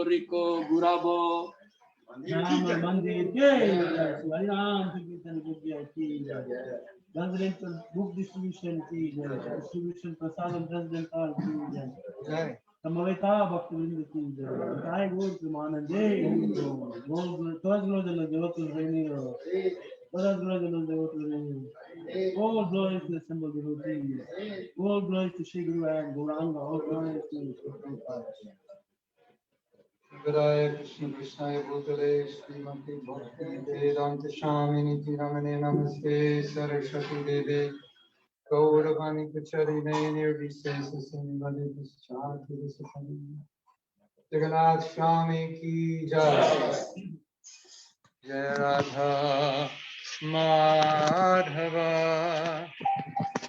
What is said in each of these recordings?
Puerto Rico, Gurabo. Nama Mandir ke Hare Ram Kirtan Gurdiya ki Residential book distribution ki distribution Prasadam President ki Samaveta Bhaktivinoda ki Jai Guru Premanande Guru Tazguru Devatul Reni Tazguru Devatul Reni. All glories to the symbol devotee. All glories to Shri Guru and Gauranga. All glories to Shri Prabhupada. Hare Krishna Krishna Bhutale Srimati Bhakti Vedanta Shamini Tiramane Namaste Saraswati Deve Gauravani Kacharine Nirvisesa Simhadi Vischati Visakani Jagannath Swami Ki Jai Jai Radha Madhava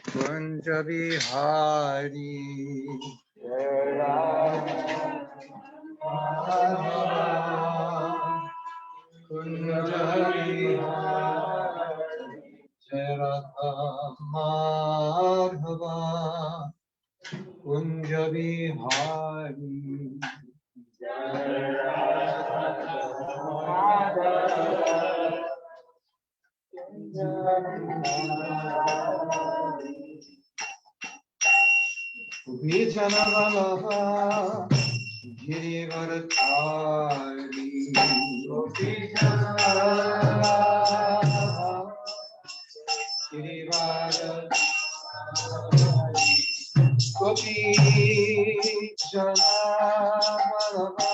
Kunja Bihari Jai Radha Kunja Jai Radha Madhava Kunja Bihari Jai Radha Madhava Vijana Vallabha Girivaradhari Vijana Vallabha Girivaradhari Vijana Vallabha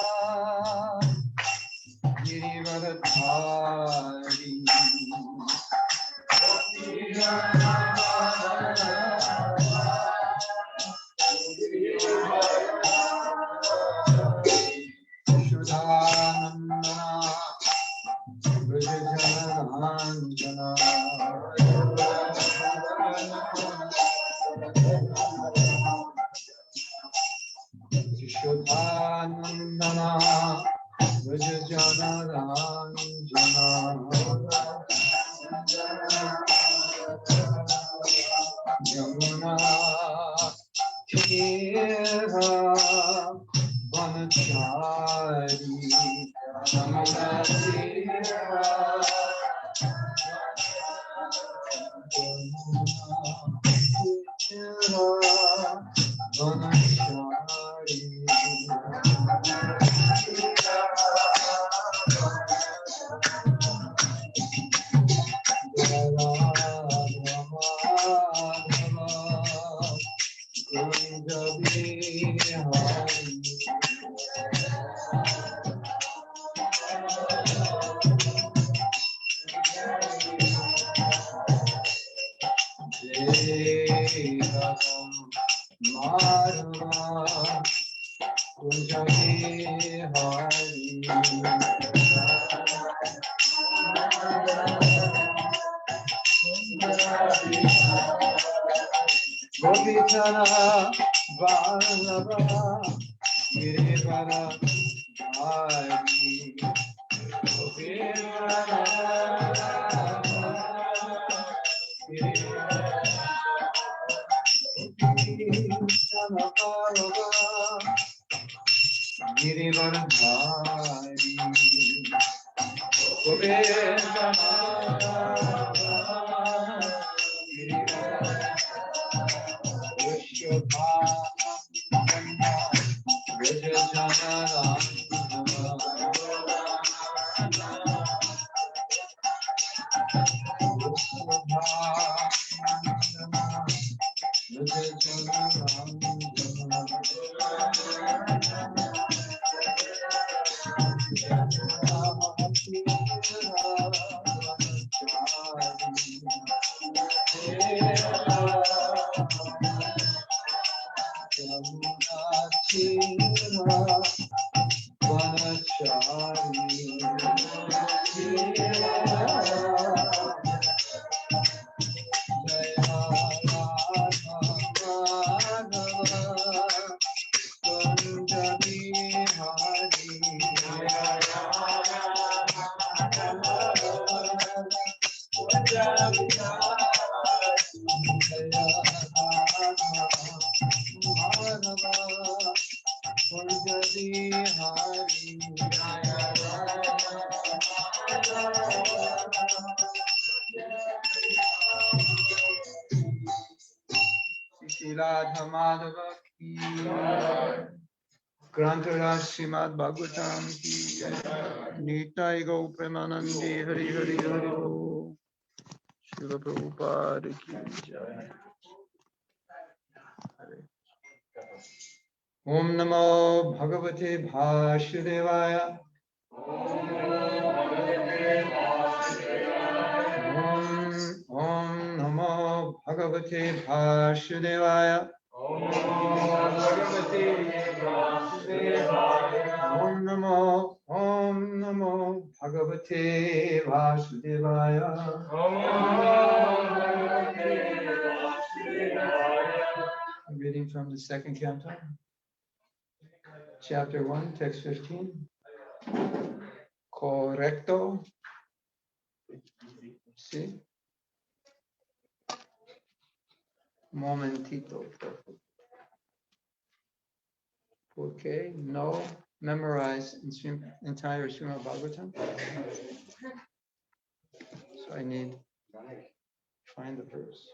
Girivaradhari Shuddhanandana Vrajajanaranjana Shuddhanandana Vrajajanaranjana Yamuna Tira Vanachari Yamuna Tira Vanachari Gopijana Vallabha Girivaradhari Gopijana Vallabha Girivaradhari Madhava ki jai. Grantaraj Srimad Bhagawatam ki jai. Nitai Go Premanandi Hari Hari Hari Bo. Srila Prabhupada ki jai. Om Namo Bhagavate Vasudevaya. Om Namo Bhagavate Vasudevaya. Om Namo Bhagavate Vasudevaya. Reading from the second canto, chapter 1, text 15. Correcto. Sí. Momentito. Okay, no memorize entire Srimad Bhagavatam. So I need to find the verse.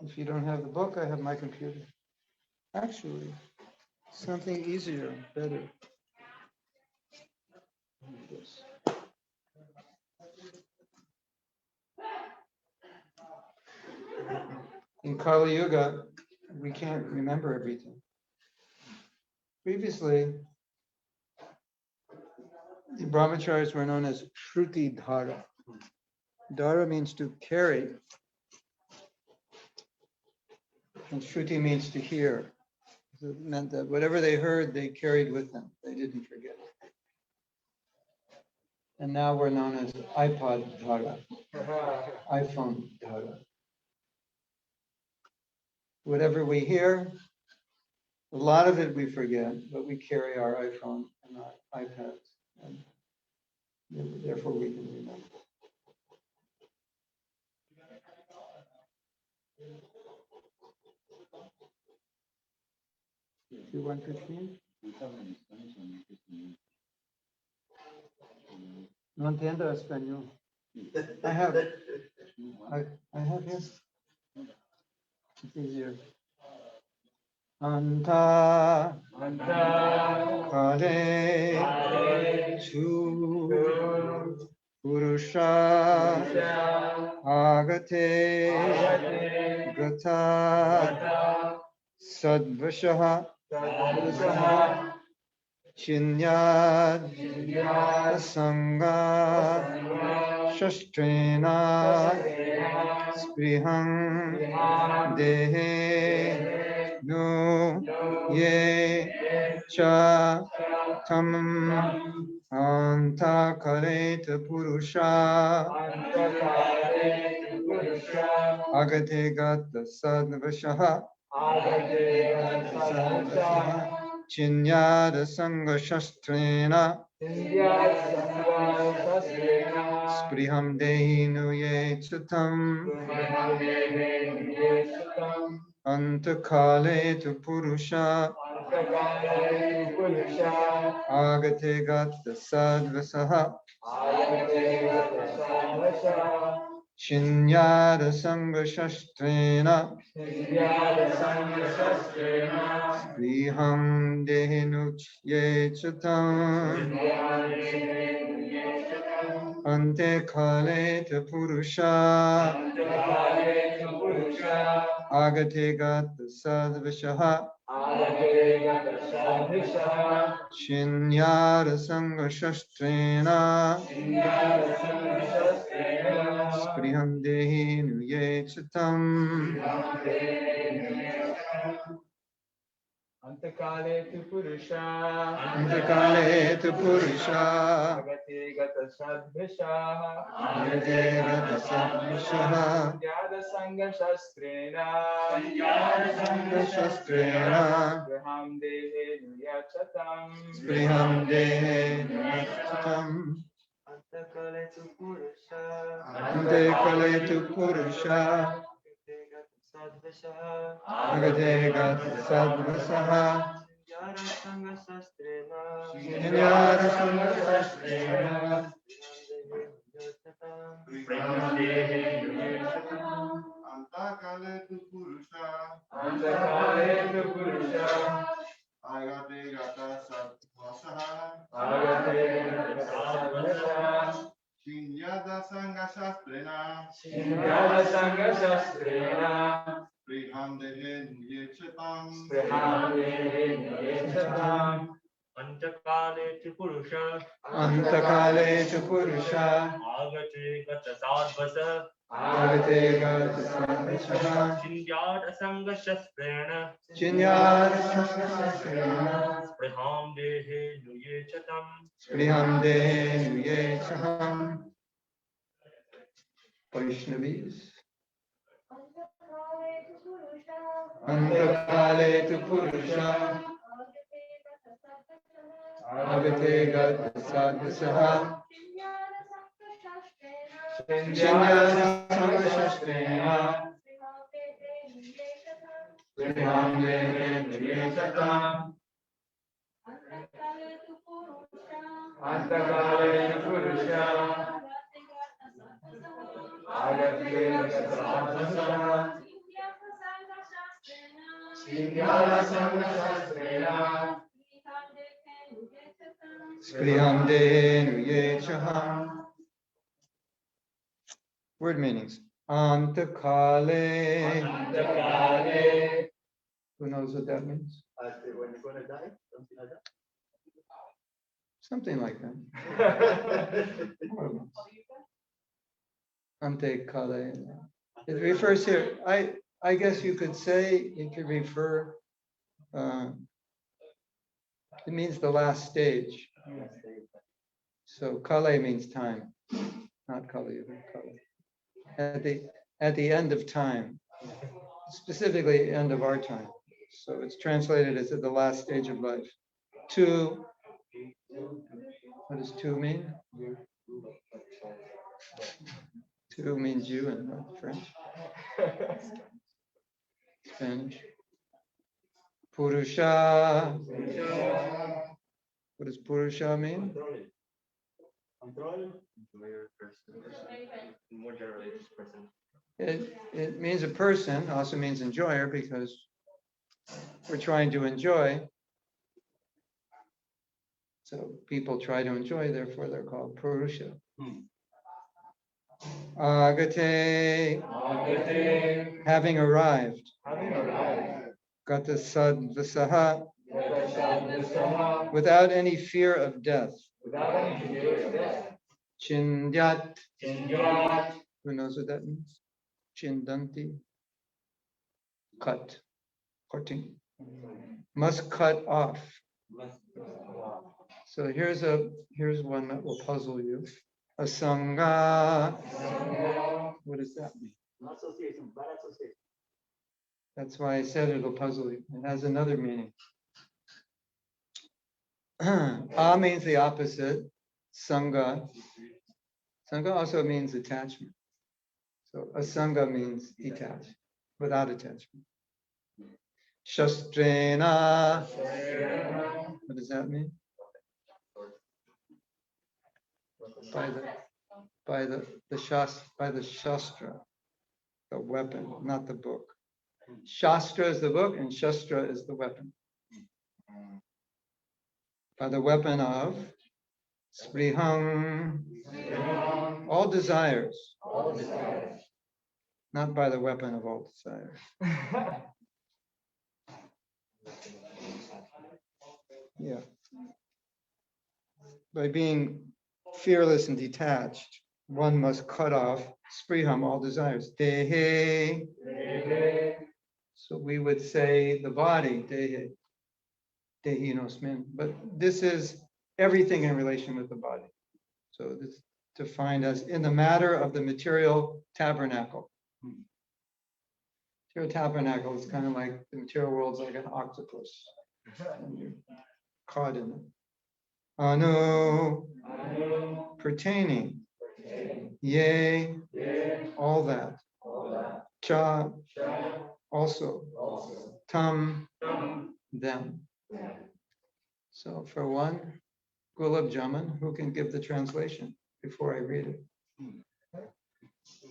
If you don't have the book, I have my computer. Actually, something easier, better. Yes. In Kali Yuga, we can't remember everything. Previously, the brahmacharis were known as Shruti Dhara. Dhara means to carry, and Shruti means to hear. So it meant that whatever they heard, they carried with them. They didn't forget. And now we're known as iPod Dhara, iPhone Dhara. Whatever we hear, a lot of it we forget, but we carry our iPhone and our iPads, and therefore we can remember. Do 115? No entiendo español. I have here. It's easier. Anta Kale Chu Purusha Agate Gata Sadvashaha Chinyad Sangha Shastrena Sprihang Dehe Nu Ye Cha Tam Anta Kareta Purusha Agate Gata Sadvashaha Chinyada Sangha Shastrena Spriham Dehi Nuye Chatam Antakale tu Purusha Agate Gata Sadvasaha Chinyada Sangha Shastrena Spriham Dehi Nuye Chatam Ante Kale tu Purusha Agate Gata Sadvashaha Chinyada Sangha Shastrena Spriham Dehi Nuye Chatam Antakale tu Purusha Agate Gata Sadvisha Yada Sangha Shastrena Spriham Dehe Nuyachatam Antakale tu Purusha Agate Gata Sadvasaha Chinyada Sangha Shastrena Antakale tu purusha. Antakale tu purusha. Agate gata satvasaha. Agate Satvasa. Shinyada sangha shastrena. Shingyada Sangha Shastrena. Priham dehe yechetam. Prihane Niyechatam. Antakale tu purusha Antakale tu purusha. agate gata sadvasa Agate gata sadvasaha. Chindyat asanga shastrena Chinyar shastrena. Spriham dehe nuye chatam Spriham de nuye chaham. Vaishnavis. Antakale tu purusha. Agate gata sadvasaha. Chinyara sangha Priham de nuye chaham. Antakale tu purusha. Agate Satvasa. Shingyada Sangha Shastrena. Spriham de nuye chaham. Word meanings. Antakale. Antakale. Who knows what that means? When you're going to die, something like that. Something like that. Antakale. It refers here. I guess you could say it could refer. It means the last stage. So kale means time, not kali. Kale. At the end of time, specifically end of our time. So it's translated as at the last stage of life. Two. What does two mean? Two means you in what, French? Spanish. Purusha. What does Purusha mean? Control. More generally, just person. It means a person, also means enjoyer, because we're trying to enjoy. So people try to enjoy, therefore they're called Purusha. Agate, Agate. having arrived. Having arrived. Gata sadvasaha, Gata Sadvasaha. without any fear of death. Without any fear of death. Chindyat, Chindyat. who knows what that means? Chindanti, cut, cutting. Must cut off. So here's one that will puzzle you. Asanga. What does that mean? Association, bad association. That's why I said it'll puzzle you. It has another meaning. A means the opposite. Sangha. Sangha also means attachment. So asanga means detached, without attachment. Shastrena. What does that mean? By the shastra, the weapon, not the book. Shastra is the book and shastra is the weapon. By the weapon of spriham, all desires, not by the weapon of all desires. Yeah. By being fearless and detached, one must cut off spriham, all desires. Dehe. So we would say the body, dehe. Dehinosmin. But this is everything in relation with the body. So this is defined as in the matter of the material tabernacle. Material tabernacle is kind of like the material world's like an octopus. And you're caught in it. Anu, pertaining. Yea, all that. Cha, also. Tam, them. So for one, Gulab Jamun, who can give the translation before I read it?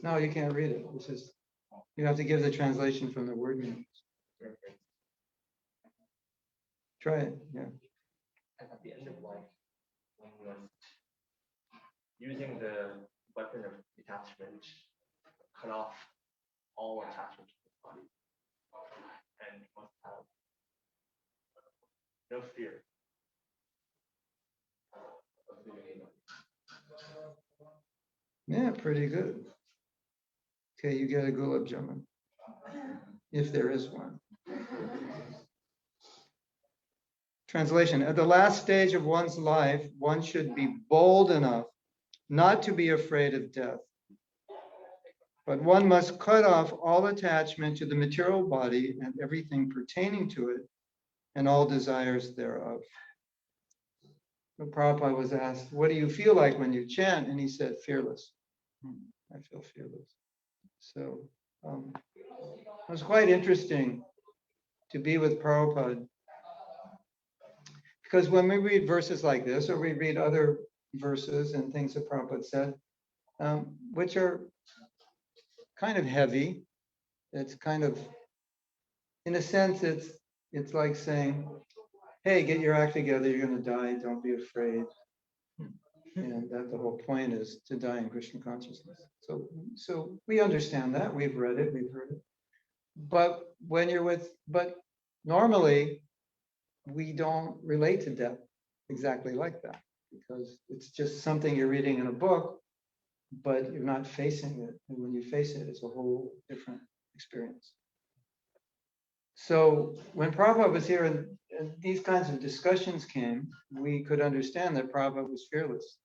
No, you can't read it. It's just, you have to give the translation from the word meanings. Try it, yeah. And at the end of life, when he was using the weapon of detachment, cut off all attachment to his body, and must have no fear of leaving anybody. Yeah, pretty good. Okay, you get a gulab jamun, if there is one. Translation: at the last stage of one's life, one should be bold enough not to be afraid of death. But one must cut off all attachment to the material body and everything pertaining to it, and all desires thereof. So Prabhupada was asked, what do you feel like when you chant? And he said, fearless. I feel fearless. So it was quite interesting to be with Prabhupada, because when we read verses like this, or we read other verses and things that Prabhupada said, which are kind of heavy, it's kind of, in a sense, it's like saying, hey, get your act together, you're going to die, don't be afraid. And that the whole point is to die in Krishna consciousness. So we understand that, we've read it, we've heard it. But normally we don't relate to death exactly like that, because it's just something you're reading in a book, but you're not facing it. And when you face it, it's a whole different experience. So when Prabhupada was here and these kinds of discussions came, we could understand that Prabhupada was fearless.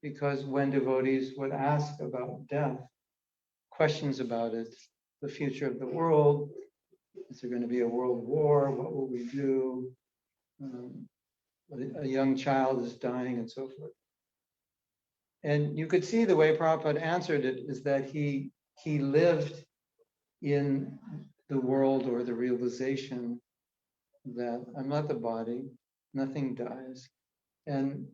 Because when devotees would ask about death, questions about it, the future of the world, is there going to be a world war? What will we do? A young child is dying and so forth. And you could see the way Prabhupada answered it is that he lived in the world, or the realization that I'm not the body, nothing dies. And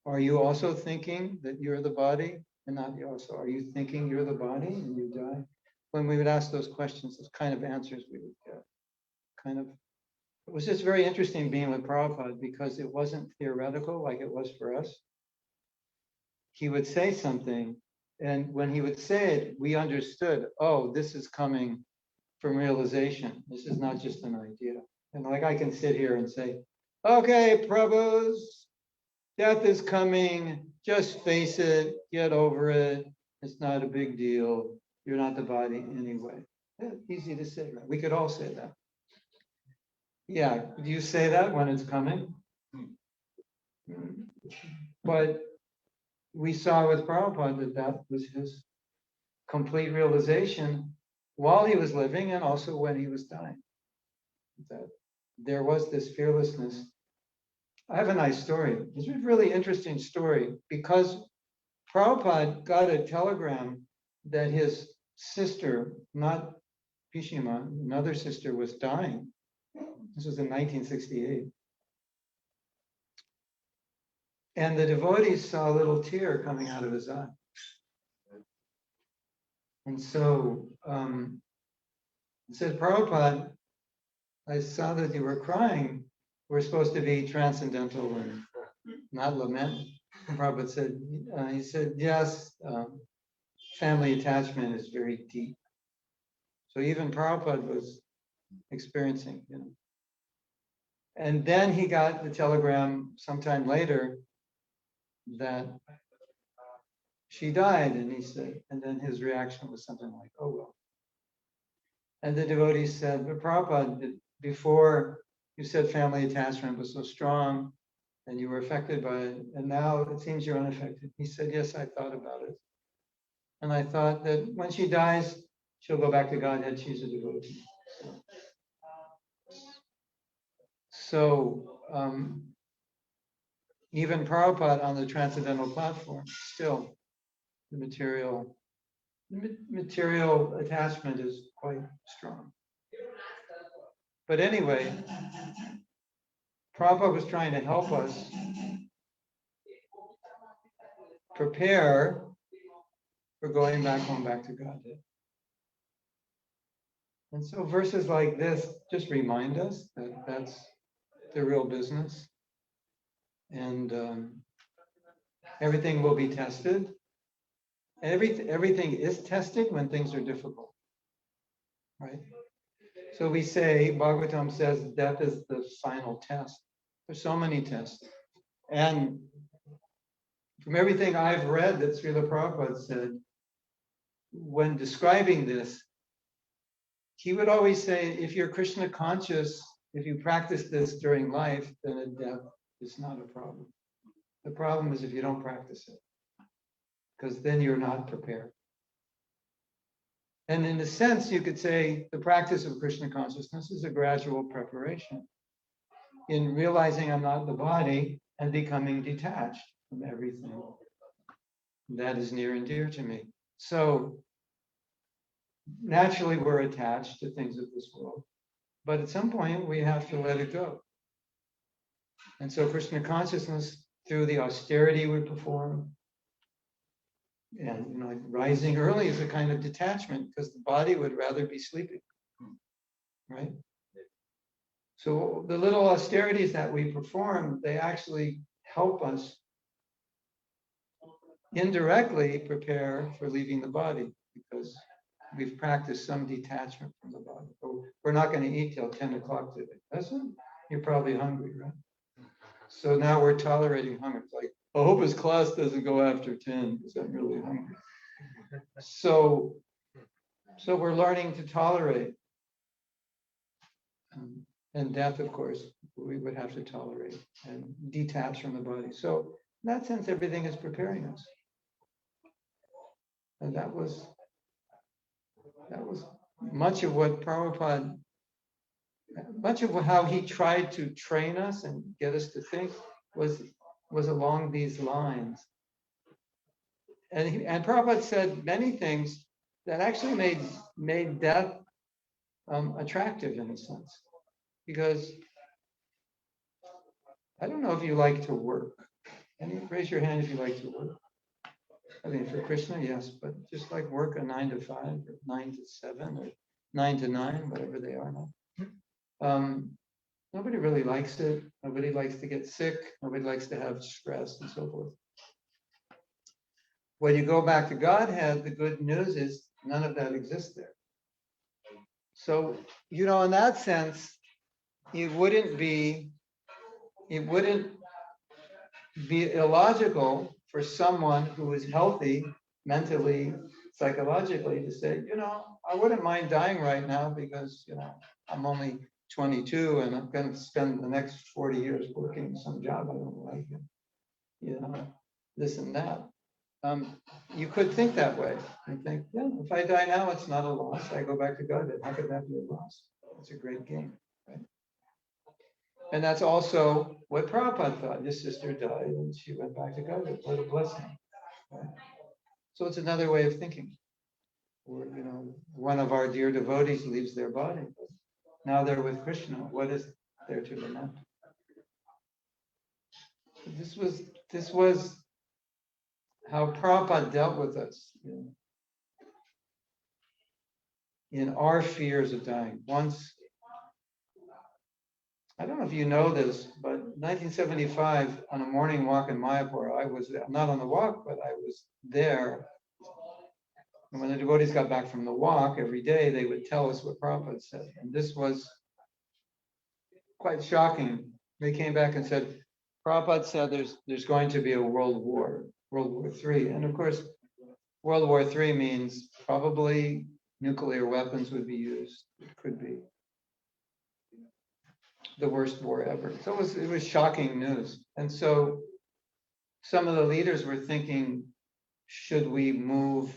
are you also thinking that you're the body and not you also? Are you thinking you're the body and you die? When we would ask those questions, those kind of answers we would get. It was just very interesting being with Prabhupada, because it wasn't theoretical like it was for us. He would say something, and when he would say it, we understood, oh, this is coming from realization. This is not just an idea. And like I can sit here and say, okay, Prabhus, death is coming, just face it, get over it. It's not a big deal. You're not the body anyway. Yeah, easy to say, right? We could all say that. Yeah, do you say that when it's coming? But we saw with Prabhupada that was his complete realization while he was living and also when he was dying. That there was this fearlessness. I have a nice story. It's a really interesting story, because Prabhupada got a telegram that his sister, not Pishima, another sister, was dying. This was in 1968. And the devotees saw a little tear coming out of his eye. And so he said, Prabhupada, I saw that you were crying. We're supposed to be transcendental and not lament. And Prabhupada said, he said, yes, family attachment is very deep. So even Prabhupada was experiencing, And then he got the telegram sometime later that she died, and he said, and then his reaction was something like, oh, well. And the devotee said, but Prabhupada, before you said family attachment was so strong and you were affected by it, and now it seems you're unaffected. He said, yes, I thought about it. And I thought that when she dies, she'll go back to Godhead, she's a devotee. So even Prabhupada on the transcendental platform, still the material attachment is quite strong. But anyway, Prabhupada was trying to help us prepare for going back home, back to Godhead. And so verses like this just remind us that that's the real business. And everything will be tested. Everything is tested when things are difficult, right? So we say, Bhagavatam says, death is the final test. There's so many tests. And from everything I've read that Srila Prabhupada said, when describing this, he would always say, if you're Krishna conscious, if you practice this during life, then a death is not a problem. The problem is if you don't practice it, because then you're not prepared. And in a sense, you could say the practice of Krishna consciousness is a gradual preparation in realizing I'm not the body and becoming detached from everything that is near and dear to me. So naturally, we're attached to things of this world, but at some point we have to let it go. And so Krishna consciousness, through the austerity we perform, and rising early is a kind of detachment because the body would rather be sleeping, right? So the little austerities that we perform, they actually help us indirectly prepare for leaving the body because we've practiced some detachment from the body. We're not going to eat till 10 o'clock today. Listen, you're probably hungry, right? So now we're tolerating hunger. It's like, I hope his class doesn't go after 10 because I'm really hungry. So we're learning to tolerate. And death, of course, we would have to tolerate and detach from the body. So in that sense, everything is preparing us. And that was much of what Prabhupada, much of how he tried to train us and get us to think was along these lines. And Prabhupada said many things that actually made death attractive in a sense. Because I don't know if you like to work. Raise your hand if you like to work. I mean, for Krishna, yes, but just like work a 9 to 5 or 9 to 7 or 9 to 9, whatever they are now. Nobody really likes it. Nobody likes to get sick. Nobody likes to have stress and so forth. When you go back to Godhead, the good news is none of that exists there. So, in that sense, it wouldn't be illogical for someone who is healthy mentally, psychologically to say, I wouldn't mind dying right now because, I'm only 22 and I'm going to spend the next 40 years working some job I don't like, this and that. You could think that way and think, if I die now, it's not a loss. I go back to God. How could that be a loss? It's a great gain, right? And that's also what Prabhupada thought. His sister died and she went back to God. What a blessing. Right? So it's another way of thinking. Or, one of our dear devotees leaves their body. Now they're with Krishna. What is there to lament? This was how Prabhupada dealt with us in our fears of dying. Once, I don't know if you know this, but 1975, on a morning walk in Mayapur, I was not on the walk, but I was there. And when the devotees got back from the walk, every day they would tell us what Prabhupada said. And this was quite shocking. They came back and said, Prabhupada said there's going to be a World War III. And of course, World War III means probably nuclear weapons would be used. It could be the worst war ever. So it was shocking news. And so some of the leaders were thinking, should we move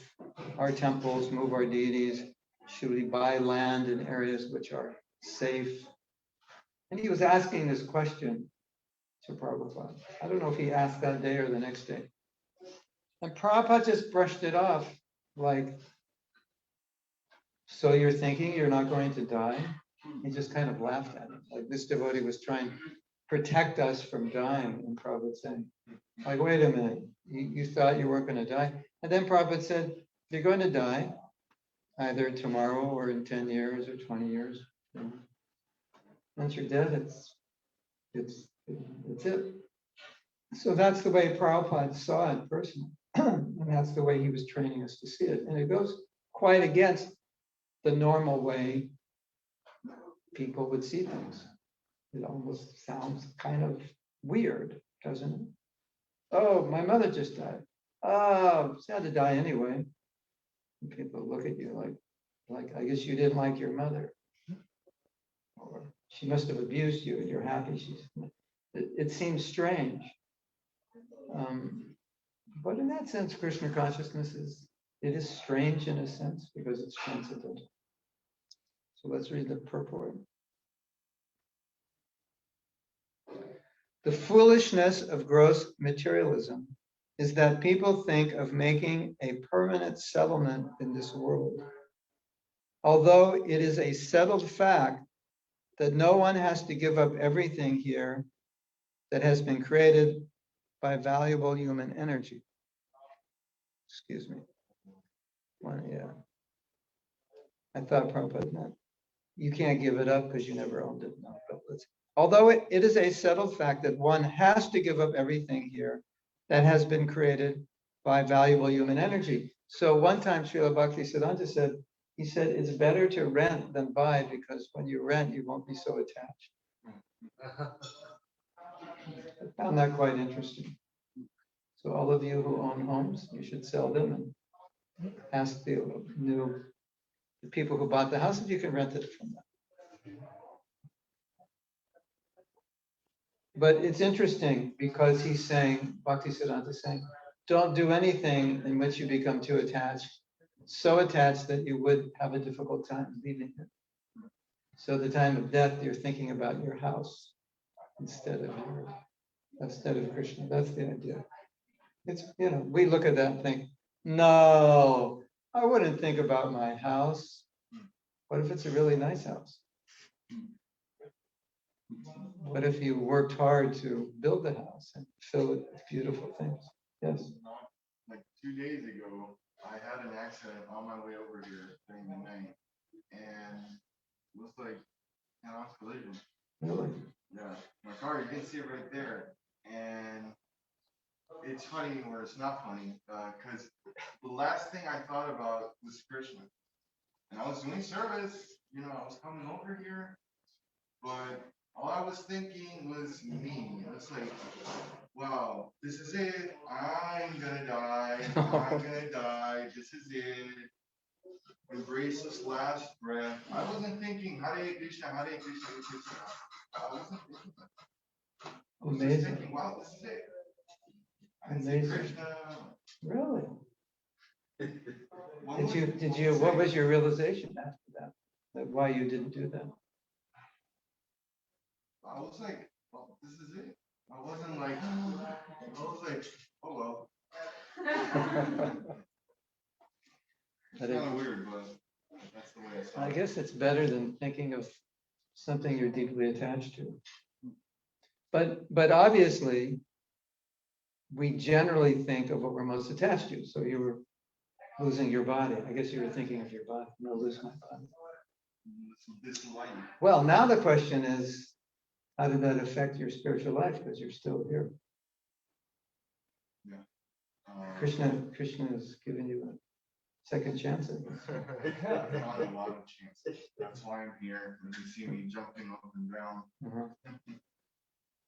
our temples, move our deities? Should we buy land in areas which are safe? And he was asking this question to Prabhupada. I don't know if he asked that day or the next day. And Prabhupada just brushed it off like, so you're thinking you're not going to die? He just kind of laughed at him. Like this devotee was trying to protect us from dying. And Prabhupada saying, like, wait a minute, you thought you weren't going to die? And then Prabhupada said, You're going to die either tomorrow or in 10 years or 20 years. Once you're dead, it's it. So that's the way Prabhupada saw it personally. And that's the way he was training us to see it. And it goes quite against the normal way people would see things. It almost sounds kind of weird, doesn't it? Oh, my mother just died. Oh, she had to die anyway. And people look at you like I guess you didn't like your mother, or she must have abused you, and you're happy she's. It seems strange, but in that sense, Krishna consciousness is strange in a sense because it's transcendental. So let's read the purport. The foolishness of gross materialism is that people think of making a permanent settlement in this world. Although it is a settled fact that no one has to give up everything here that has been created by valuable human energy. Excuse me. Yeah. I thought Prabhupada meant you can't give it up because you never owned it. No, but although it is a settled fact that one has to give up everything here that has been created by valuable human energy. So one time Srila Bhaktisiddhanta said, he said, it's better to rent than buy because when you rent, you won't be so attached. I found that quite interesting. So all of you who own homes, you should sell them and ask the people who bought the house if you can rent it from them. But it's interesting because he's saying, Bhaktisiddhanta is saying, don't do anything in which you become too attached, so attached that you would have a difficult time leaving it. So the time of death, you're thinking about your house instead of Krishna. That's the idea. It's, we look at that and think, no, I wouldn't think about my house. What if it's a really nice house? What if you worked hard to build the house and fill it with beautiful things? Yes. Like 2 days ago, I had an accident on my way over here during the night, and it was like an off collision. Really? Yeah, my car, you can see it right there, and it's funny or it's not funny, because the last thing I thought about was Krishna, and I was doing service, I was coming over here, but all I was thinking was me. It was like, wow, this is it. I'm gonna die. I'm gonna die. This is it. Embrace this last breath. I wasn't thinking Hare Krishna, Hare Krishna, Hare Krishna. I wasn't thinking that. I was just thinking, wow, this is it. I see Krishna. Really? What was your realization after that? Like why you didn't do that? I was like, well, this is it. I was like, oh well. It's kind of weird, but that's the way I saw it. I guess it's better than thinking of something you're deeply attached to. But obviously, we generally think of what we're most attached to. So you were losing your body. I guess you were thinking of your body. I'm gonna lose my body. This life. Well, now the question is, how did that affect your spiritual life? Because you're still here. Yeah. Krishna has given you a second chance at this. Not a lot of chances. That's why I'm here. When you see me jumping up and down.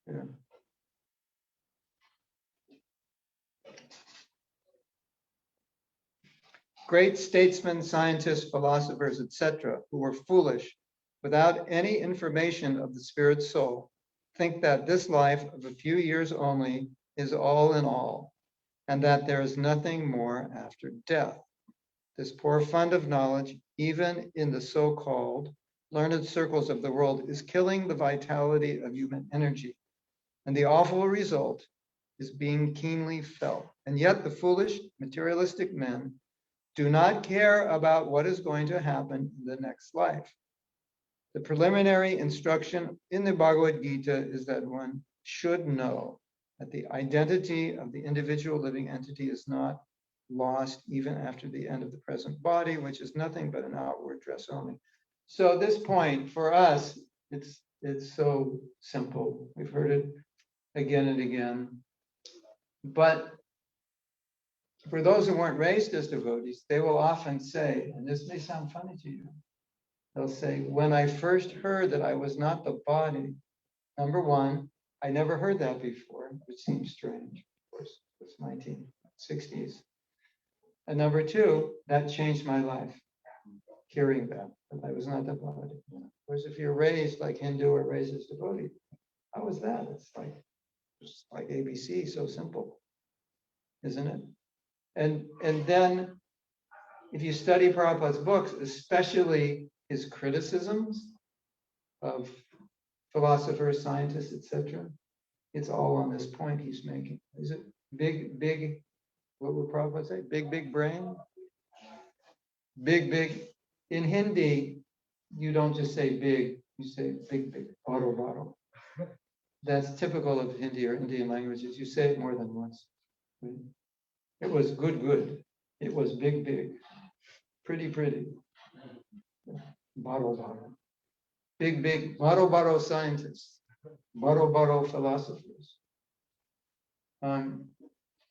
Yeah. Great statesmen, scientists, philosophers, etc., who were foolish without any information of the spirit soul, think that this life of a few years only is all in all, and that there is nothing more after death. This poor fund of knowledge, even in the so-called learned circles of the world, is killing the vitality of human energy, and the awful result is being keenly felt. And yet the foolish materialistic men do not care about what is going to happen in the next life. The preliminary instruction in the Bhagavad Gita is that one should know that the identity of the individual living entity is not lost even after the end of the present body, which is nothing but an outward dress only. So this point for us, it's so simple. We've heard it again and again. But for those who weren't raised as devotees, they will often say, and this may sound funny to you, they'll say, when I first heard that I was not the body, number one, I never heard that before, which seems strange. Of course, it's 1960s. And number two, that changed my life, hearing that I was not the body. Of course, if you're raised like Hindu or raised as devotee, how is that? It's like ABC, so simple, isn't it? And then if you study Prabhupada's books, especially his criticisms of philosophers, scientists, etc., it's all on this point he's making. Is it big, what would Prabhupada say? Big brain? Big. In Hindi, you don't just say big, you say big, baro. That's typical of Hindi or Indian languages. You say it more than once. It was good. It was big. Pretty. Baro. Big, baro scientists. Baro philosophers.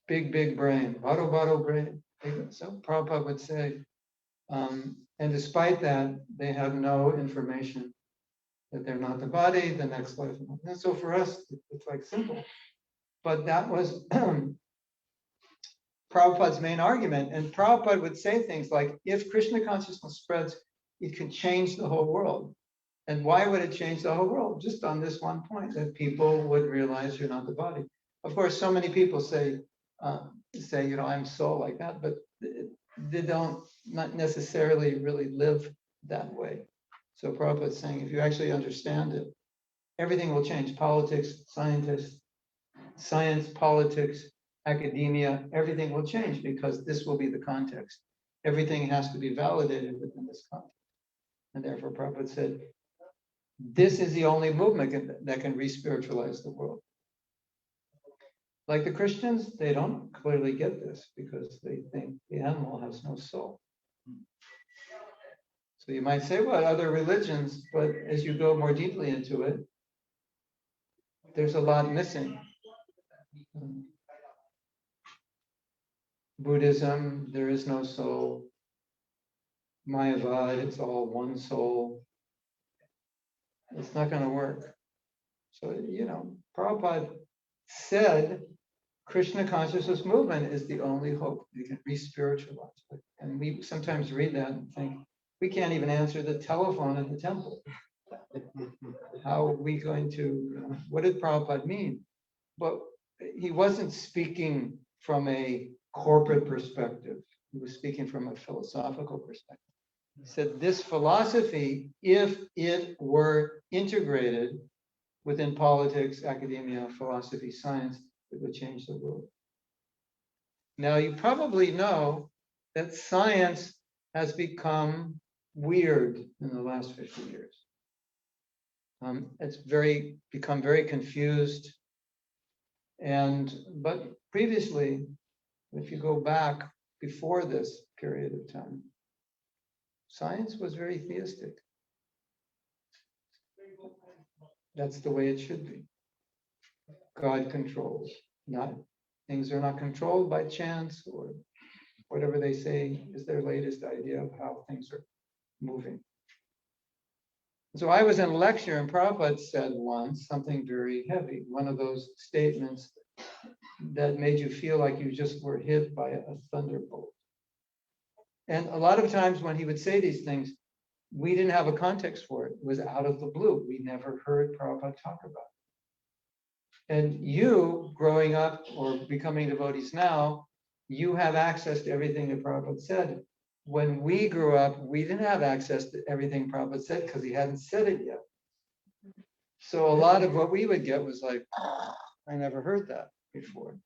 Big brain. Baro brain. So Prabhupada would say, and despite that, they have no information that they're not the body, the next life. And so for us, it's like simple. But that was Prabhupada's main argument. And Prabhupada would say things like, if Krishna consciousness spreads, it could change the whole world. And why would it change the whole world? Just on this one point, that people would realize you're not the body. Of course, so many people say, I'm soul like that, but they don't not necessarily really live that way. So Prabhupada's saying, if you actually understand it, everything will change. Politics, scientists, science, politics, academia, everything will change because this will be the context. Everything has to be validated within this context. And therefore Prabhupada said, this is the only movement that can re-spiritualize the world. Like the Christians, they don't clearly get this because they think the animal has no soul. So you might say, well, other religions, but as you go more deeply into it, there's a lot missing. Buddhism, there is no soul. Mayavad, it's all one soul. It's not going to work. So, Prabhupada said Krishna consciousness movement is the only hope. You can re-spiritualize it. And we sometimes read that and think, we can't even answer the telephone at the temple. How are we going to, what did Prabhupada mean? But he wasn't speaking from a corporate perspective. He was speaking from a philosophical perspective. He said this philosophy, if it were integrated within politics, academia, philosophy, science, it would change the world. Now, you probably know that science has become weird in the last 50 years. It's become very confused. But previously, if you go back before this period of time, science was very theistic. That's the way it should be. God controls. Things are not controlled by chance or whatever they say is their latest idea of how things are moving. So I was in a lecture and Prabhupada said once something very heavy, one of those statements that made you feel like you just were hit by a thunderbolt. And a lot of times when he would say these things, we didn't have a context for it. It was out of the blue. We never heard Prabhupada talk about it. And you, growing up or becoming devotees now, you have access to everything that Prabhupada said. When we grew up, we didn't have access to everything Prabhupada said because he hadn't said it yet. So a lot of what we would get was like, I never heard that before.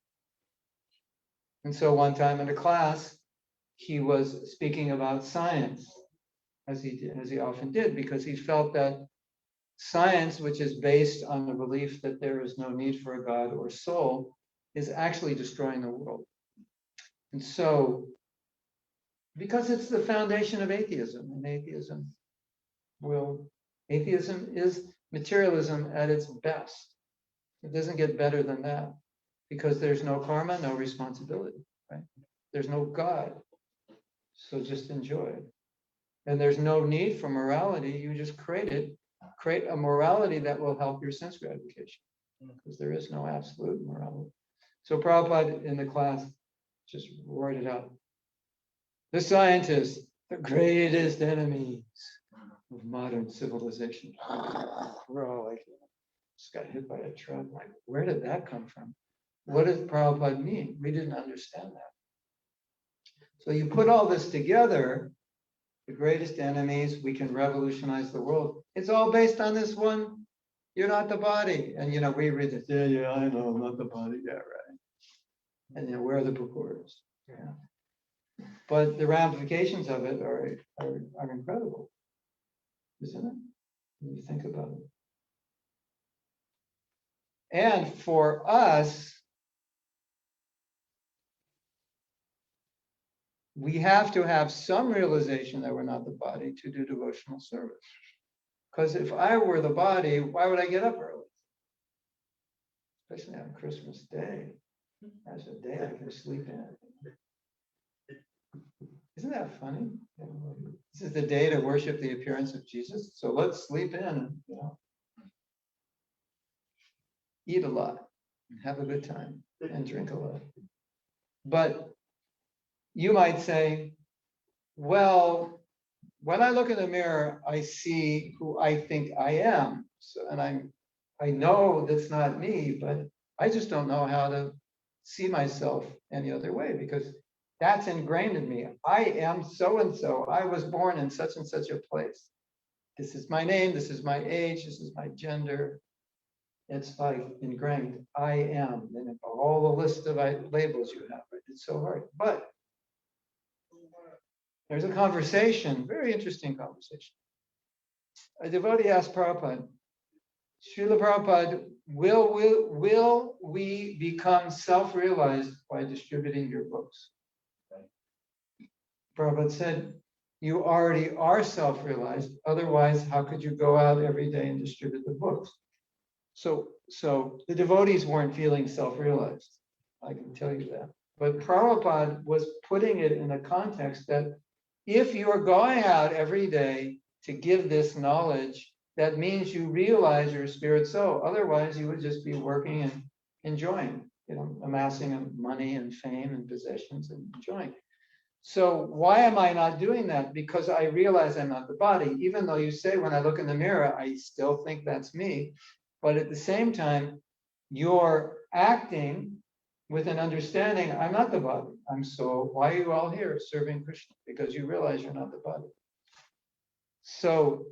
And so one time in a class, he was speaking about science, as he often did, because he felt that science, which is based on the belief that there is no need for a God or soul, is actually destroying the world. And so, because it's the foundation of atheism, and atheism is materialism at its best. It doesn't get better than that, because there's no karma, no responsibility, right? There's no God. So just enjoy it. And there's no need for morality. You just create a morality that will help your sense gratification, because there is no absolute morality. So Prabhupada in the class just roared it out. The scientists, the greatest enemies of modern civilization. We're all like, just got hit by a truck. Like, where did that come from? What does Prabhupada mean? We didn't understand that. So you put all this together, the greatest enemies, we can revolutionize the world. It's all based on this one, you're not the body. And we read this, yeah, I know, I'm not the body, yeah, right. And where are the purports? Yeah. But the ramifications of it are incredible, isn't it? When you think about it. And for us, we have to have some realization that we're not the body to do devotional service. Because if I were the body, why would I get up early? Especially on Christmas Day. That's a day I can sleep in. Isn't that funny? This is the day to worship the appearance of Jesus. So let's sleep in and, eat a lot, and have a good time, and drink a lot. But you might say, well, when I look in the mirror, I see who I think I am. So, and I know that's not me, but I just don't know how to see myself any other way, because that's ingrained in me. I am so-and-so. I was born in such and such a place. This is my name. This is my age. This is my gender. It's like ingrained. I am. And all the list of labels you have, it's so hard. But there's a conversation, very interesting conversation. A devotee asked Prabhupada, Srila Prabhupada, will we become self-realized by distributing your books? Prabhupada said, you already are self-realized. Otherwise, how could you go out every day and distribute the books? So the devotees weren't feeling self-realized. I can tell you that. But Prabhupada was putting it in a context that if you're going out every day to give this knowledge, that means you realize your spirit soul. Otherwise, you would just be working and enjoying, amassing money and fame and possessions and enjoying. So why am I not doing that? Because I realize I'm not the body. Even though you say when I look in the mirror, I still think that's me. But at the same time, you're acting with an understanding, I'm not the body. I'm soul. Why are you all here serving Krishna? Because you realize you're not the body. So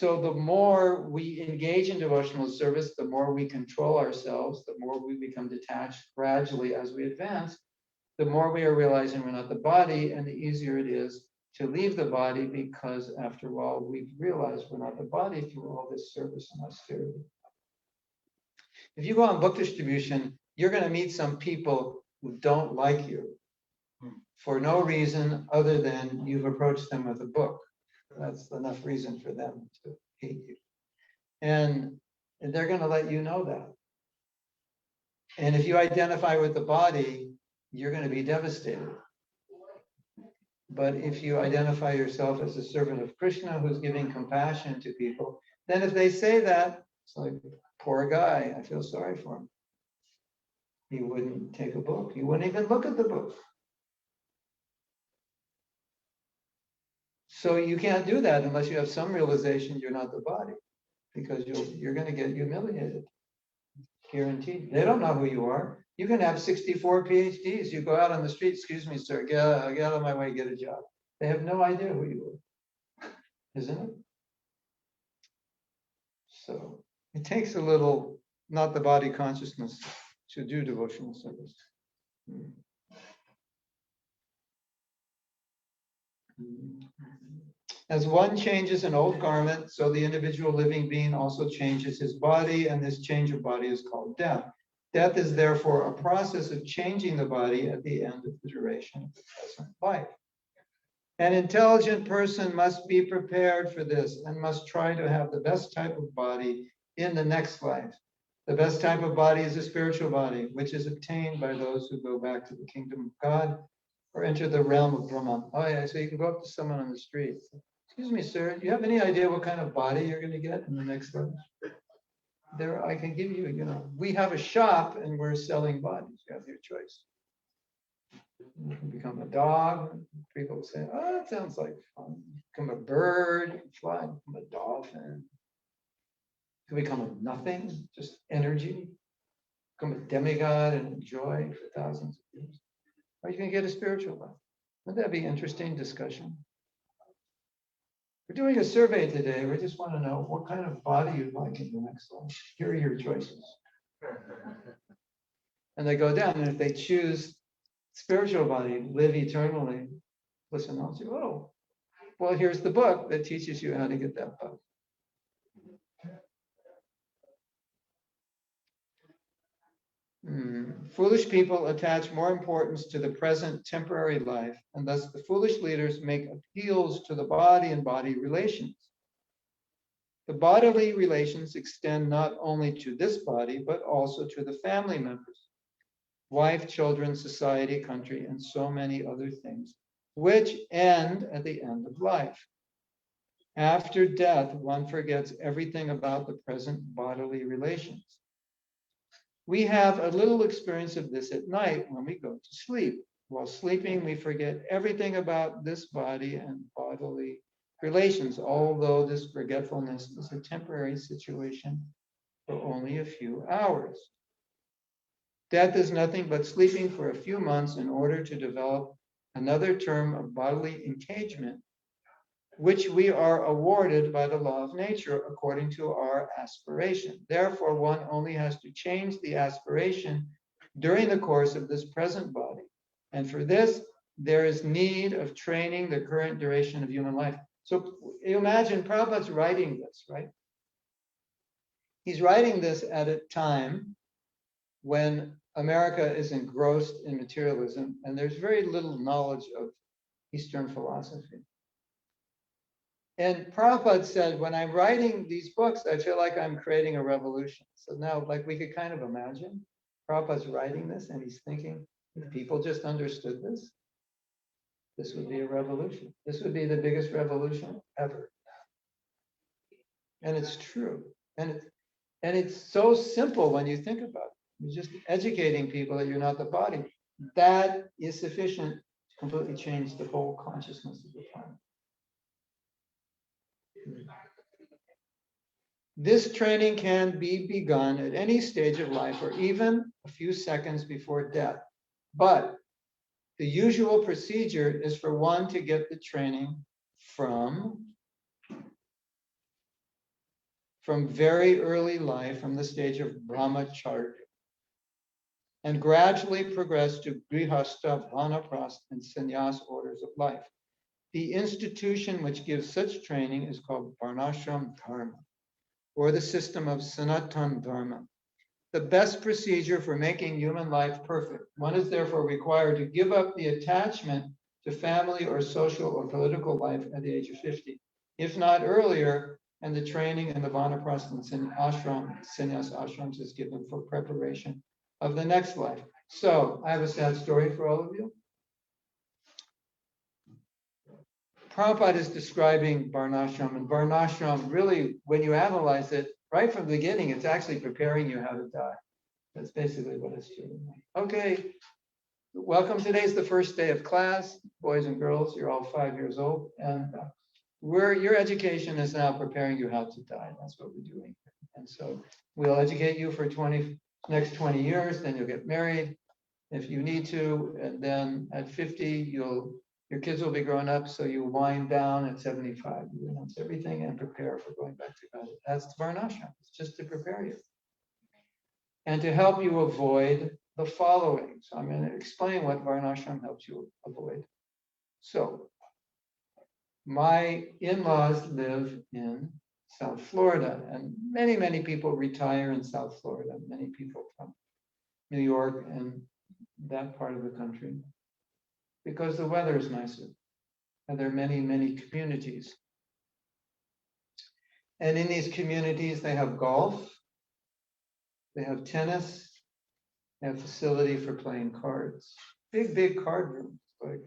the more we engage in devotional service, the more we control ourselves, the more we become detached gradually as we advance, the more we are realizing we're not the body, and the easier it is to leave the body, because after a while we've realized we're not the body through all this service and austerity. If you go on book distribution, you're going to meet some people who don't like you for no reason other than you've approached them with a book. That's enough reason for them to hate you. And they're going to let you know that. And if you identify with the body, you're going to be devastated. But if you identify yourself as a servant of Krishna who's giving compassion to people, then if they say that, it's like, poor guy, I feel sorry for him. He wouldn't take a book. He wouldn't even look at the book. So you can't do that unless you have some realization you're not the body, because you're going to get humiliated. Guaranteed. They don't know who you are. You can have 64 PhDs. You go out on the street, excuse me, sir, get out of my way, get a job. They have no idea who you are, isn't it? So it takes a little, not the body consciousness to do devotional service. As one changes an old garment, so the individual living being also changes his body, and this change of body is called death. Death is therefore a process of changing the body at the end of the duration of the present life. An intelligent person must be prepared for this and must try to have the best type of body in the next life. The best type of body is a spiritual body, which is obtained by those who go back to the kingdom of God or enter the realm of Brahman. Oh yeah, so you can go up to someone on the street. Excuse me, sir, do you have any idea what kind of body you're going to get in the next life? There, I can give you, we have a shop and we're selling bodies. You have your choice. You can become a dog. People say, oh, that sounds like fun. Become a bird, fly, become a dolphin. You can become a nothing, just energy. Become a demigod and enjoy for thousands of years. Or you can get a spiritual life. Wouldn't that be interesting discussion? We're doing a survey today. We just want to know what kind of body you'd like in the next life. Here are your choices. And they go down, and if they choose spiritual body, live eternally, listen, I'll say, oh, well, here's the book that teaches you how to get that body. Foolish people attach more importance to the present temporary life, and thus the foolish leaders make appeals to the body and body relations. The bodily relations extend not only to this body, but also to the family members, wife, children, society, country, and so many other things, which end at the end of life. After death, one forgets everything about the present bodily relations. We have a little experience of this at night when we go to sleep. While sleeping, we forget everything about this body and bodily relations, although this forgetfulness is a temporary situation for only a few hours. Death is nothing but sleeping for a few months in order to develop another term of bodily engagement, which we are awarded by the law of nature according to our aspiration. Therefore, one only has to change the aspiration during the course of this present body. And for this, there is need of training the current duration of human life. So you imagine Prabhupada's writing this, right? He's writing this at a time when America is engrossed in materialism and there's very little knowledge of Eastern philosophy. And Prabhupada said, when I'm writing these books, I feel like I'm creating a revolution. So now, like, we could kind of imagine Prabhupada's writing this and he's thinking, if people just understood this, this would be a revolution. This would be the biggest revolution ever. And it's true. And it's so simple when you think about it. You're just educating people that you're not the body. That is sufficient to completely change the whole consciousness of the planet. This training can be begun at any stage of life or even a few seconds before death. But the usual procedure is for one to get the training from very early life, from the stage of brahmacharya, and gradually progress to grihastha, vanaprastha, and sannyas orders of life. The institution which gives such training is called varnashram dharma, or the system of sanatan dharma. The best procedure for making human life perfect. One is therefore required to give up the attachment to family or social or political life at the age of 50, if not earlier, and the training in the vanaprastha and sannyas ashrams is given for preparation of the next life. So I have a sad story for all of you. Prabhupada is describing Varnashram, and Varnashram really, when you analyze it, right from the beginning, it's actually preparing you how to die. That's basically what it's doing. Okay, welcome. Today's the first day of class, boys and girls. You're all 5 years old, and your education is now preparing you how to die. That's what we're doing. And so we'll educate you for next 20 years, then you'll get married if you need to, and then at 50, your kids will be grown up, so you wind down at 75. You announce everything and prepare for going back to God. That's the Varnashram. It's just to prepare you. And to help you avoid the following. So I'm going to explain what Varnashram helps you avoid. So my in-laws live in South Florida, and many, many people retire in South Florida. Many people from New York and that part of the country, because the weather is nicer. And there are many, many communities. And in these communities, they have golf, they have tennis, they have facility for playing cards. Big, big card rooms, like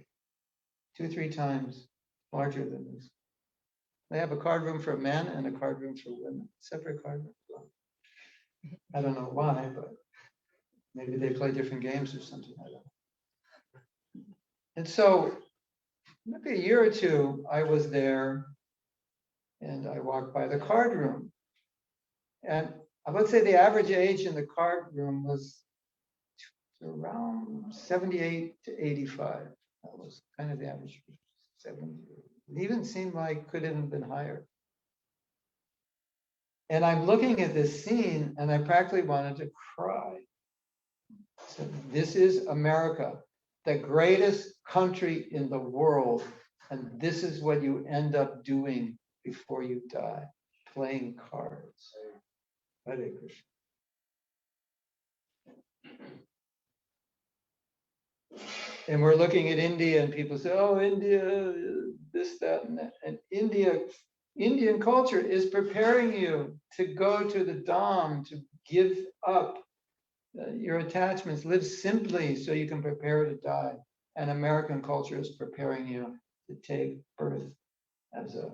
2-3 times larger than this. They have a card room for men and a card room for women, separate card rooms. I don't know why, but maybe they play different games or something. I don't know. And so maybe a year or two, I was there and I walked by the card room. And I would say the average age in the card room was around 78 to 85. That was kind of the average, 70. It even seemed like could have been higher. And I'm looking at this scene and I practically wanted to cry. So this is America, the greatest country in the world. And this is what you end up doing before you die, playing cards. Hare Krishna. And we're looking at India and people say, oh, India, this, that, and that. And Indian culture is preparing you to go to the Dham, to give up your attachments, live simply so you can prepare to die. And American culture is preparing you to take birth as a,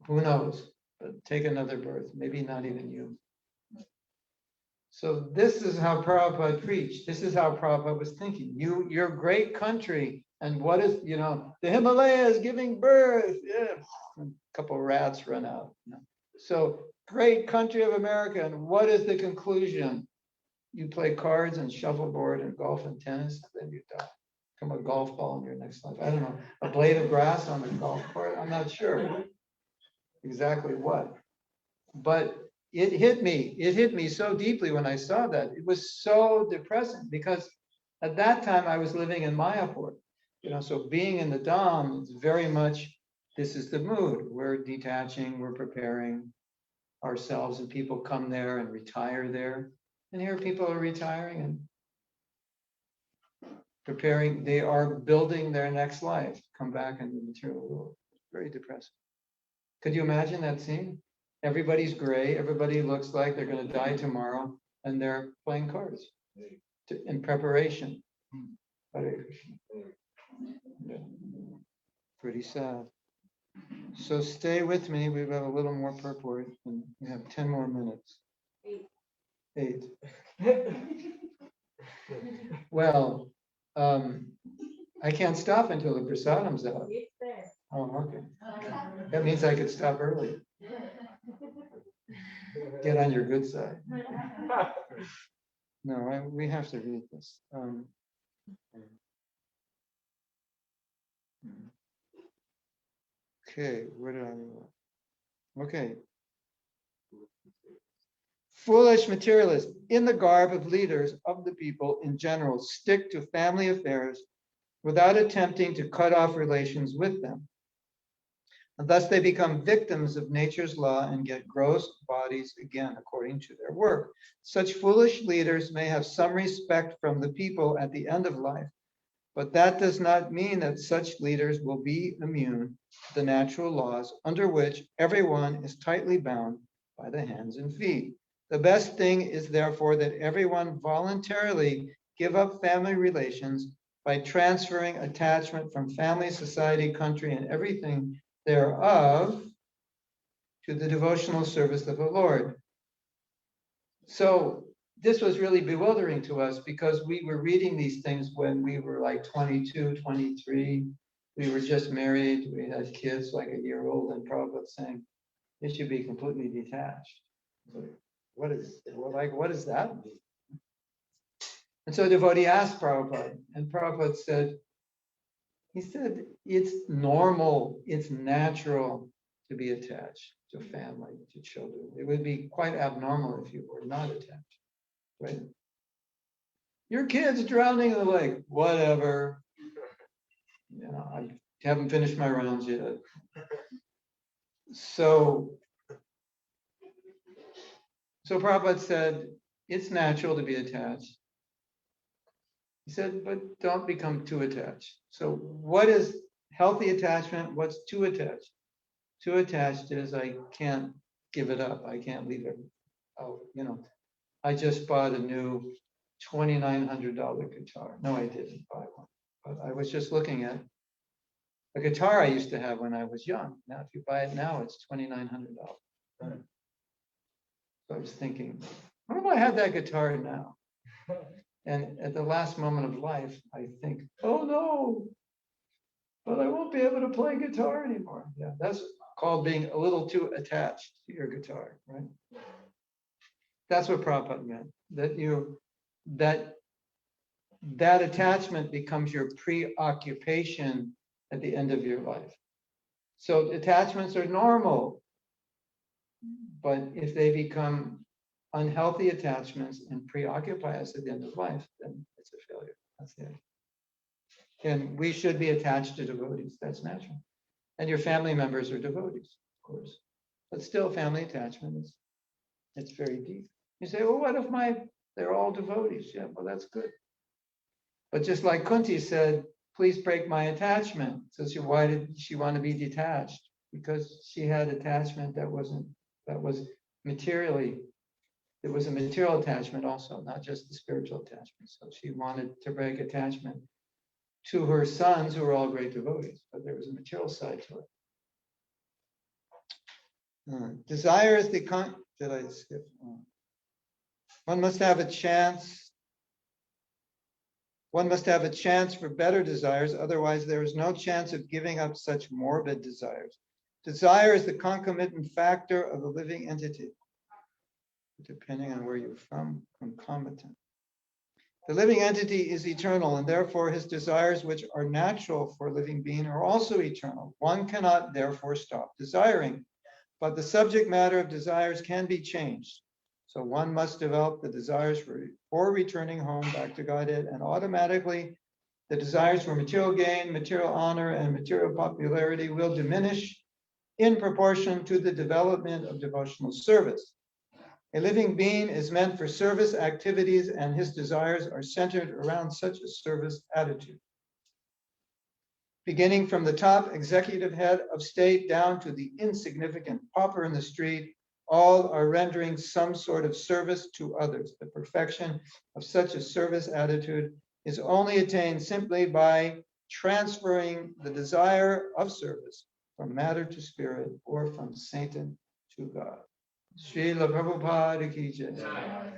who knows, but take another birth, maybe not even you. So this is how Prabhupada preached. This is how Prabhupada was thinking. You're a great country. And what is, the Himalayas giving birth. Yeah. A couple of rats run out. So great country of America. And what is the conclusion? You play cards and shuffleboard and golf and tennis, and then you die. Become a golf ball in your next life. I don't know. A blade of grass on the golf course. I'm not sure exactly what. But it hit me so deeply when I saw that. It was so depressing because at that time I was living in Mayapur, so being in the Dham is very much, this is the mood. We're detaching, we're preparing ourselves, and people come there and retire there. And here people are retiring and preparing, they are building their next life, come back into the material world. Very depressing. Could you imagine that scene? Everybody's gray. Everybody looks like they're going to die tomorrow, and they're playing cards in preparation. Yeah. Pretty sad. So stay with me. We've got a little more purport, and we have 10 more minutes. 8. Well, I can't stop until the prasadam's out. Oh, okay. That means I could stop early. Get on your good side. No, we have to read this. Okay, where did I go? Okay. Foolish materialists, in the garb of leaders of the people in general, stick to family affairs without attempting to cut off relations with them. And thus they become victims of nature's law and get gross bodies again, according to their work. Such foolish leaders may have some respect from the people at the end of life, but that does not mean that such leaders will be immune to the natural laws under which everyone is tightly bound by the hands and feet. The best thing is therefore that everyone voluntarily give up family relations by transferring attachment from family, society, country, and everything thereof to the devotional service of the Lord. So this was really bewildering to us because we were reading these things when we were like 22, 23. We were just married. We had kids like a year old, and Prabhupada saying, it should be completely detached. What does that mean? And so a devotee asked Prabhupada, and Prabhupada said, it's normal, it's natural to be attached to family, to children. It would be quite abnormal if you were not attached, right? Your kid's drowning in the lake, whatever. I haven't finished my rounds yet. So Prabhupada said, it's natural to be attached. He said, but don't become too attached. So what is healthy attachment? What's too attached? Too attached is I can't give it up. I can't leave it. Oh, I just bought a new $2,900 guitar. No, I didn't buy one. But I was just looking at a guitar I used to have when I was young. Now, if you buy it now, it's $2,900. So I was thinking, what if I had that guitar now? And at the last moment of life, I think, oh no, but I won't be able to play guitar anymore. Yeah, that's called being a little too attached to your guitar, right? That's what Prabhupada meant. That attachment becomes your preoccupation at the end of your life. So attachments are normal, but if they become unhealthy attachments and preoccupy us at the end of life, then it's a failure. That's it. And we should be attached to devotees. That's natural. And your family members are devotees, of course. But still, family attachment it's very deep. You say, well, what if they're all devotees? Yeah, well, that's good. But just like Kunti said, please break my attachment. So why did she want to be detached? Because she had attachment that was materially, it was a material attachment also, not just the spiritual attachment. So she wanted to break attachment to her sons, who were all great devotees, but there was a material side to it. Desire is the did I skip? One must have a chance. One must have a chance for better desires, otherwise there is no chance of giving up such morbid desires. Desire is the concomitant factor of a living entity, depending on where you're from, concomitant. The living entity is eternal, and therefore his desires, which are natural for a living being, are also eternal. One cannot therefore stop desiring, but the subject matter of desires can be changed. So one must develop the desires for returning home back to Godhead, and automatically the desires for material gain, material honor, and material popularity will diminish in proportion to the development of devotional service. A living being is meant for service activities, and his desires are centered around such a service attitude. Beginning from the top executive head of state down to the insignificant pauper in the street, all are rendering some sort of service to others. The perfection of such a service attitude is only attained simply by transferring the desire of service from matter to spirit, or from Satan to God. Srila Prabhupada ki jai.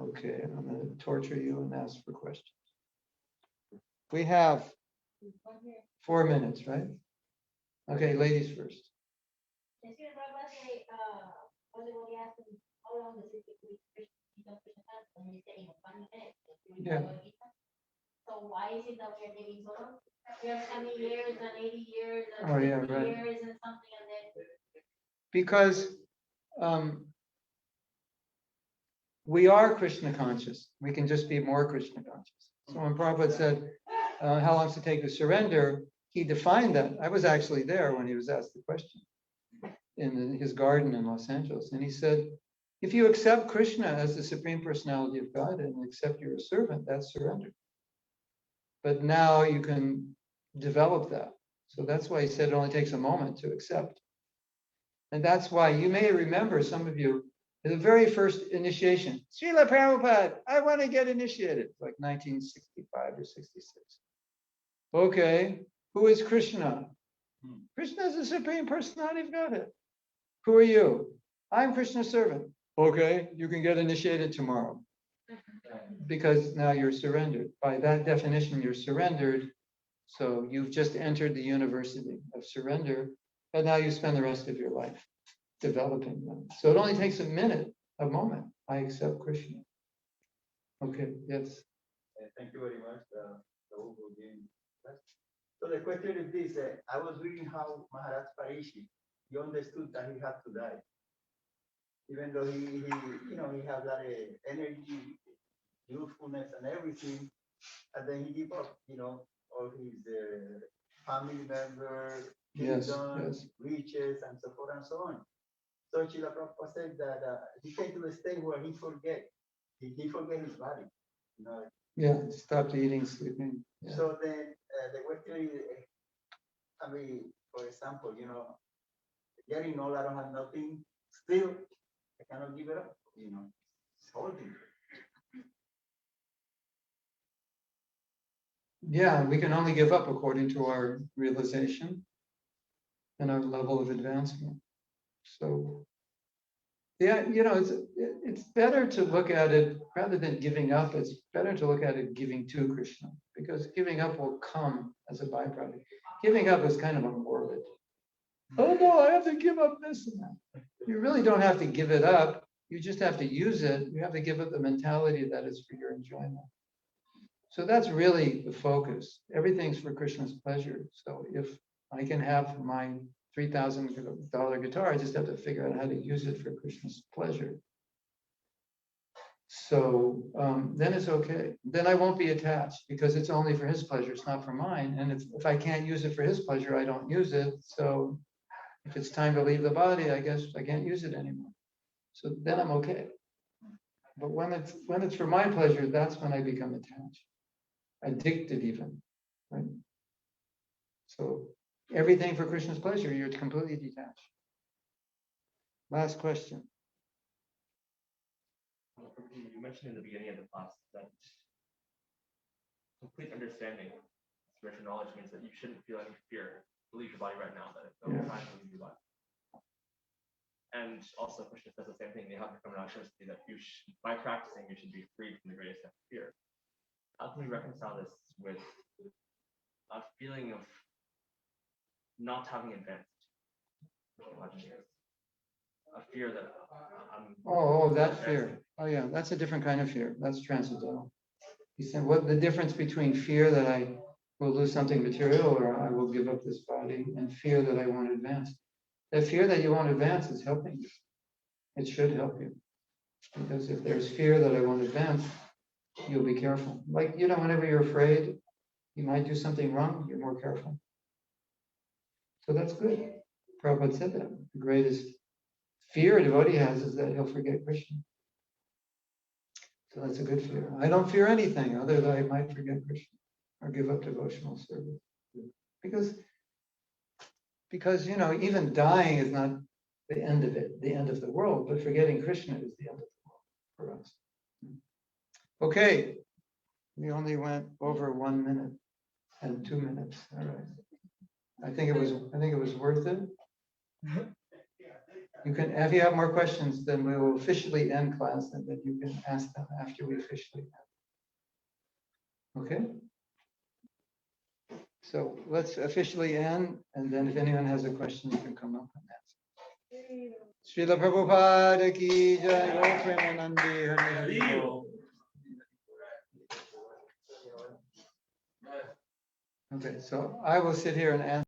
Okay, I'm going to torture you and ask for questions. We have 4 minutes, right? Okay, ladies first. Yeah. So why is it that we're living so long? We have 70 years and 80 years and 50 right. years and something, and then Because we are Krishna conscious. We can just be more Krishna conscious. So when Prabhupada said, how long does it take to surrender? He defined that. I was actually there when he was asked the question in his garden in Los Angeles. And he said, if you accept Krishna as the Supreme Personality of God and accept you're a servant, that's surrender. But now you can develop that. So that's why he said it only takes a moment to accept. And that's why you may remember, some of you, the very first initiation, Srila Prabhupada, I want to get initiated, like 1965 or 66. Okay, who is Krishna? Krishna is the Supreme Personality of Godhead. Who are you? I'm Krishna's servant. Okay, you can get initiated tomorrow. Because now you're surrendered. By that definition, you're surrendered. So you've just entered the university of surrender, and now you spend the rest of your life developing them. So it only takes a moment. I accept Krishna. Okay, yes. Thank you very much. So the question is this: I was reading how Maharaj Parishi, he understood that he had to die, even though he has that energy, youthfulness, and everything, and then he gave up, all his family members, kingdoms, riches, and so forth and so on. So Srila Prabhupada said that he came to the state where he forget he forget his body. You know. Yeah, stopped eating, sleeping. Yeah. So then the question is, I mean, for example, you know, getting old, I don't have nothing. Still, I cannot give it up. You know, it's holding. Yeah, we can only give up according to our realization and our level of advancement. So, yeah, you know, it's better to look at it rather than giving up. It's better to look at it giving to Krishna, because giving up will come as a byproduct. Giving up is kind of a morbid. Oh no, I have to give up this and that. You really don't have to give it up. You just have to use it. You have to give up the mentality that is for your enjoyment. So that's really the focus. Everything's for Krishna's pleasure. So if I can have my $3,000 guitar, I just have to figure out how to use it for Krishna's pleasure. So then it's okay. Then I won't be attached because it's only for his pleasure. It's not for mine. And if I can't use it for his pleasure, I don't use it. So if it's time to leave the body, I guess I can't use it anymore. So then I'm okay. But when it's for my pleasure, that's when I become attached. Addicted even, right? So everything for Krishna's pleasure, you're completely detached. Last question. You mentioned in the beginning of the class that complete understanding, spiritual knowledge means that you shouldn't feel any fear to leave your body right now, that it's no time to leave your body. And also Krishna says the same thing, they have to come that by practicing you should be freed from the greatest type of fear. How can we reconcile this with a feeling of not having advanced? A fear that I'm... Oh, that fear. Oh yeah, that's a different kind of fear. That's transcendental. He said, what the difference between fear that I will lose something material or I will give up this body and fear that I won't advance. The fear that you won't advance is helping you. It should help you. Because if there's fear that I won't advance, you'll be careful. Like, you know, whenever you're afraid you might do something wrong, you're more careful. So that's good. Prabhupada said that. The greatest fear a devotee has is that he'll forget Krishna. So that's a good fear. I don't fear anything other than I might forget Krishna or give up devotional service. Because you know, even dying is not the end of it, the end of the world, but forgetting Krishna is the end of the world for us. Okay, we only went over 1 minute and 2 minutes. All right. I think it was worth it. You can, if you have more questions, then we will officially end class, and then you can ask them after we officially end. Okay? So let's officially end, and then if anyone has a question, you can come up and ask. Srila Prabhupada ki jai, Gaur Premanandi Hari Hari Bol. Okay, so I will sit here and answer.